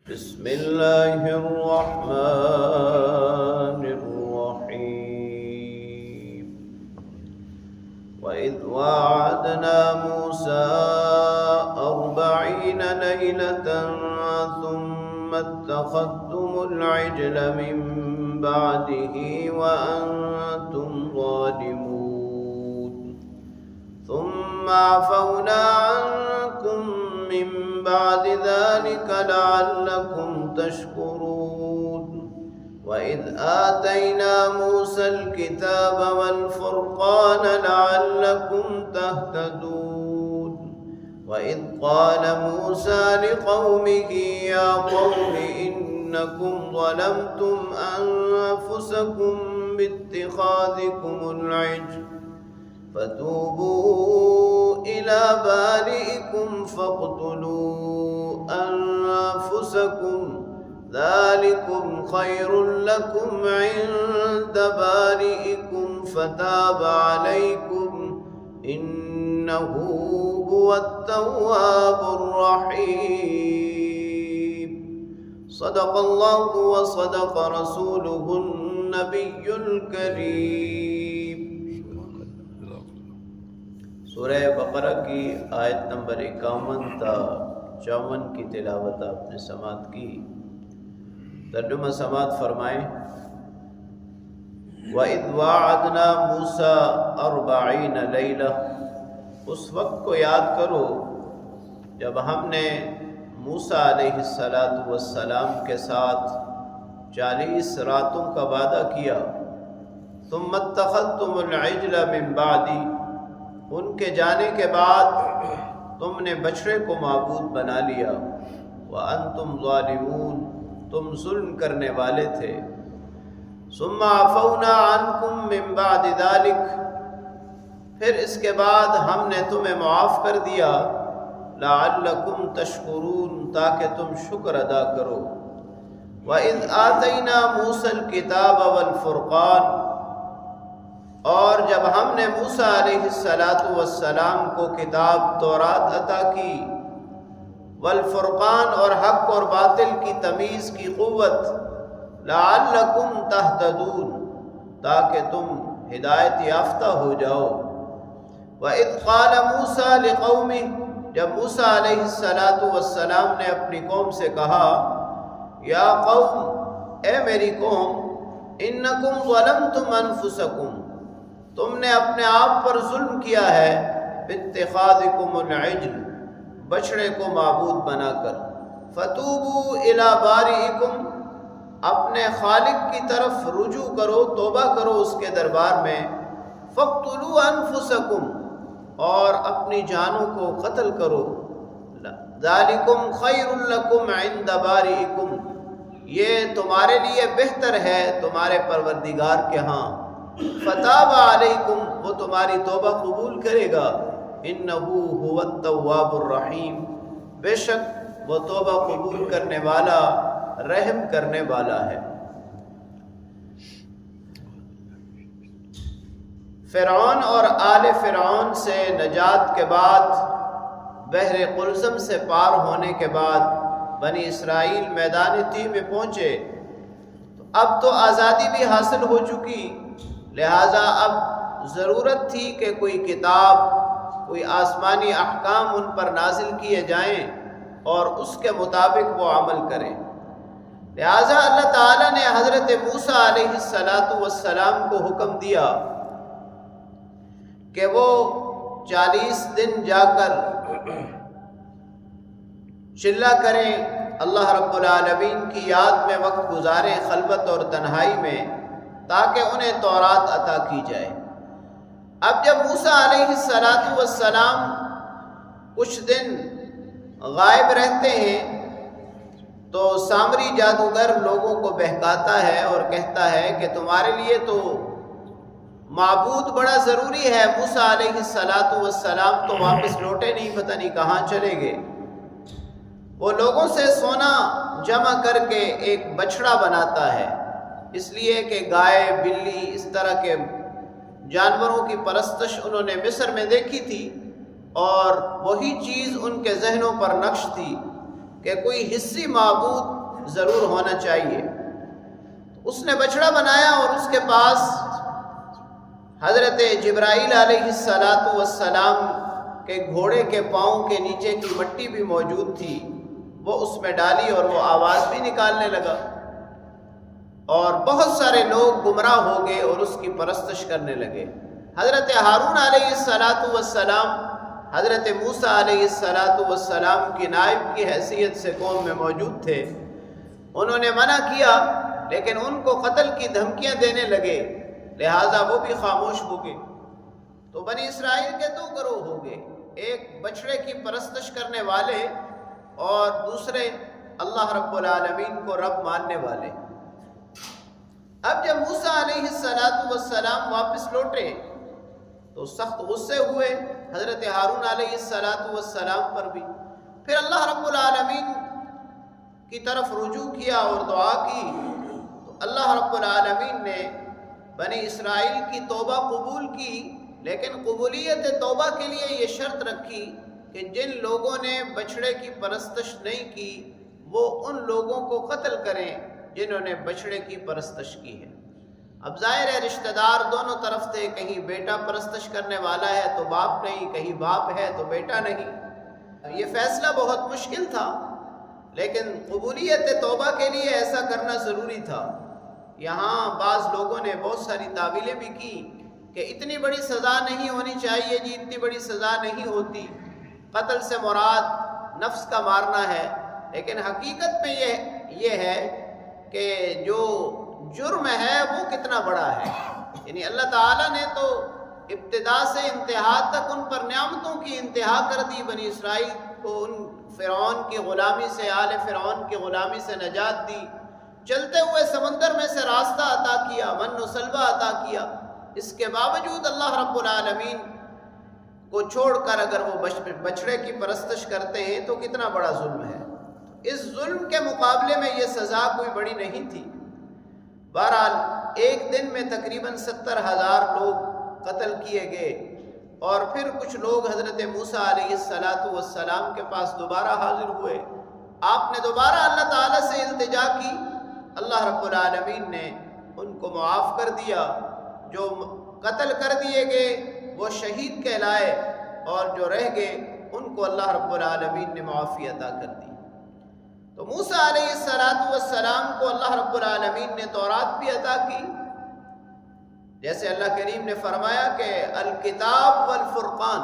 بسم الله الرحمن الرحيم. وإذ واعدنا موسى 40 ليلة ثم اتخذتم العجل من بعده وأنتم ظالمون ثم عفونا عنكم من بعد ذلك لعلكم تشكرون. وإذ آتينا موسى الكتاب والفرقان لعلكم تهتدون. وإذ قال موسى لقومه يا قوم إنكم ظلمتم أنفسكم باتخاذكم العجل فتوبوا إلى بارئكم فاقتلوا أنفسكم ذلكم خير لكم عند بارئكم فتاب عليكم إنه هو التواب الرحيم. صدق الله وصدق رسوله النبي الكريم. سورہ بقرہ کی آیت نمبر 51 تا 54 کی تلاوت آپ نے سماعت کی. ترجمہ سماعت فرمائیں. وَإِذْ وَاعَدْنَا مُوسَىٰ 40 لَيْلَةً، اس وقت کو یاد کرو جب ہم نے موسیٰ علیہ السلام کے ساتھ 40 راتوں کا وعدہ کیا. ثُمَّ اتَّخَذْتُمُ الْعِجْلَ مِن بَعْدِي، ان کے جانے کے بعد تم نے بچڑے کو معبود بنا لیا. وَأَنْتُمْ ظَالِمُونَ، تم ظلم کرنے والے تھے. ثُمَّ عَفَوْنَا عَنْكُمْ مِنْ بَعْدِ ذَلِكَ، پھر اس کے بعد ہم نے تمہیں معاف کر دیا. لَعَلَّكُمْ تَشْكُرُونَ، تاکہ تم شکر ادا کرو. وَإِذْ آتَيْنَا مُوسَى الْكِتَابَ وَالْفُرْقَانَ، اور جب ہم نے موسیٰ علیہ السلام کو کتاب تورات عطا کی. والفرقان، اور حق اور باطل کی تمیز کی قوت. لعلکم تہتدون، تاکہ تم ہدایت یافتہ ہو جاؤ. وَإِذْ قَالَ مُوسَىٰ لِقَوْمِهِ، جب موسیٰ علیہ السلام نے اپنی قوم سے کہا یا قوم، اے میری قوم، انکم ظلمتم انفسکم، تم نے اپنے آپ پر ظلم کیا ہے. باتخاذکم العجل، بچڑے کو معبود بنا کر. فتوبوا الی بارئکم، اپنے خالق کی طرف رجوع کرو، توبہ کرو اس کے دربار میں. فاقتلوا انفسکم، اور اپنی جانوں کو قتل کرو. ذالکم خیر لکم عند بارئکم، یہ تمہارے لیے بہتر ہے تمہارے پروردگار کے ہاں. فتاب علیکم، وہ تمہاری توبہ قبول کرے گا. انہ هو التواب الرحیم، بے شک وہ توبہ قبول کرنے والا، رحم کرنے والا ہے. فرعون اور آل فرعون سے نجات کے بعد، بحر قلزم سے پار ہونے کے بعد بنی اسرائیل میدان تیہ میں پہنچے. تو اب تو آزادی بھی حاصل ہو چکی، لہٰذا اب ضرورت تھی کہ کوئی کتاب، کوئی آسمانی احکام ان پر نازل کیے جائیں اور اس کے مطابق وہ عمل کریں. لہٰذا اللہ تعالیٰ نے حضرت موسیٰ علیہ السلام کو حکم دیا کہ وہ 40 دن جا کر چلا کریں، اللہ رب العالمین کی یاد میں وقت گزاریں خلوت اور تنہائی میں، تاکہ انہیں تورات عطا کی جائے. اب جب موسیٰ علیہ السلام کچھ دن غائب رہتے ہیں تو سامری جادوگر لوگوں کو بہکاتا ہے اور کہتا ہے کہ تمہارے لیے تو معبود بڑا ضروری ہے. موسیٰ علیہ السلام تو واپس لوٹے نہیں، پتہ نہیں کہاں چلے گئے. وہ لوگوں سے سونا جمع کر کے ایک بچڑا بناتا ہے، اس لیے کہ گائے، بلی، اس طرح کے جانوروں کی پرستش انہوں نے مصر میں دیکھی تھی اور وہی چیز ان کے ذہنوں پر نقش تھی. کہ کوئی حصی معبود ضرور ہونا چاہیے۔ اس نے بچڑا بنایا اور اس کے پاس حضرت جبرائیل علیہ السلام کے گھوڑے کے پاؤں کے نیچے کی مٹی بھی موجود تھی، وہ اس میں ڈالی اور وہ آواز بھی نکالنے لگا، اور بہت سارے لوگ گمراہ ہو گئے اور اس کی پرستش کرنے لگے۔ حضرت ہارون علیہ السلام حضرت موسیٰ علیہ السلام کی نائب کی حیثیت سے قوم میں موجود تھے، انہوں نے منع کیا لیکن ان کو قتل کی دھمکیاں دینے لگے، لہٰذا وہ بھی خاموش ہو گئے۔ تو بنی اسرائیل کے دو گروہ ہو گئے، ایک بچڑے کی پرستش کرنے والے اور دوسرے اللہ رب العالمین کو رب ماننے والے۔ اب جب موسیٰ علیہ السلام واپس لوٹے تو سخت غصے ہوئے حضرت ہارون علیہ السلام پر بھی، پھر اللہ رب العالمین کی طرف رجوع کیا اور دعا کی، تو اللہ رب العالمین نے بنی اسرائیل کی توبہ قبول کی، لیکن قبولیت توبہ کے لیے یہ شرط رکھی کہ جن لوگوں نے بچڑے کی پرستش نہیں کی وہ ان لوگوں کو قتل کریں جنہوں نے بچڑے کی پرستش کی ہے۔ اب ظاہر ہے رشتہ دار دونوں طرف تھے، کہیں بیٹا پرستش کرنے والا ہے تو باپ نہیں، کہیں باپ ہے تو بیٹا نہیں۔ یہ فیصلہ بہت مشکل تھا، لیکن قبولیت توبہ کے لیے ایسا کرنا ضروری تھا۔ یہاں بعض لوگوں نے بہت ساری تعویلیں بھی کی کہ اتنی بڑی سزا نہیں ہونی چاہیے جی، اتنی بڑی سزا نہیں ہوتی، قتل سے مراد نفس کا مارنا ہے، لیکن حقیقت میں یہ ہے کہ جو جرم ہے وہ کتنا بڑا ہے۔ یعنی اللہ تعالیٰ نے تو ابتدا سے انتہا تک ان پر نعمتوں کی انتہا کر دی، بنی اسرائیل کو ان فرعون کی غلامی سے، آل فرعون کی غلامی سے نجات دی، چلتے ہوئے سمندر میں سے راستہ عطا کیا، من و سلوہ عطا کیا۔ اس کے باوجود اللہ رب العالمین کو چھوڑ کر اگر وہ بچڑے کی پرستش کرتے ہیں تو کتنا بڑا ظلم ہے۔ اس ظلم کے مقابلے میں یہ سزا کوئی بڑی نہیں تھی۔ بہرحال ایک دن میں تقریباً 70,000 لوگ قتل کیے گئے، اور پھر کچھ لوگ حضرت موسیٰ علیہ السلام کے پاس دوبارہ حاضر ہوئے۔ آپ نے دوبارہ اللہ تعالیٰ سے التجا کی، اللہ رب العالمین نے ان کو معاف کر دیا۔ جو قتل کر دیے گئے وہ شہید کہلائے، اور جو رہ گئے ان کو اللہ رب العالمین نے معافی عطا کر دی۔ تو موسیٰ علیہ السلام کو اللہ رب العالمین نے تورات بھی عطا کی، جیسے اللہ کریم نے فرمایا کہ الکتاب والفرقان،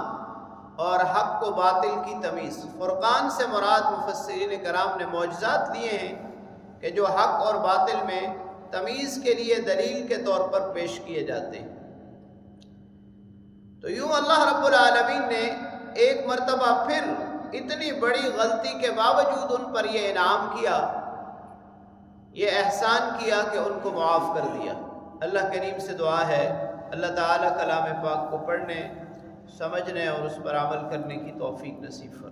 اور حق و باطل کی تمیز۔ فرقان سے مراد مفسرین کرام نے معجزات لیے ہیں کہ جو حق اور باطل میں تمیز کے لیے دلیل کے طور پر پیش کیے جاتے ہیں۔ تو یوں اللہ رب العالمین نے ایک مرتبہ پھر اتنی بڑی غلطی کے باوجود ان پر یہ انعام کیا، یہ احسان کیا کہ ان کو معاف کر دیا۔ اللہ کریم سے دعا ہے اللہ تعالیٰ کلام پاک کو پڑھنے، سمجھنے اور اس پر عمل کرنے کی توفیق نصیب فرمائے۔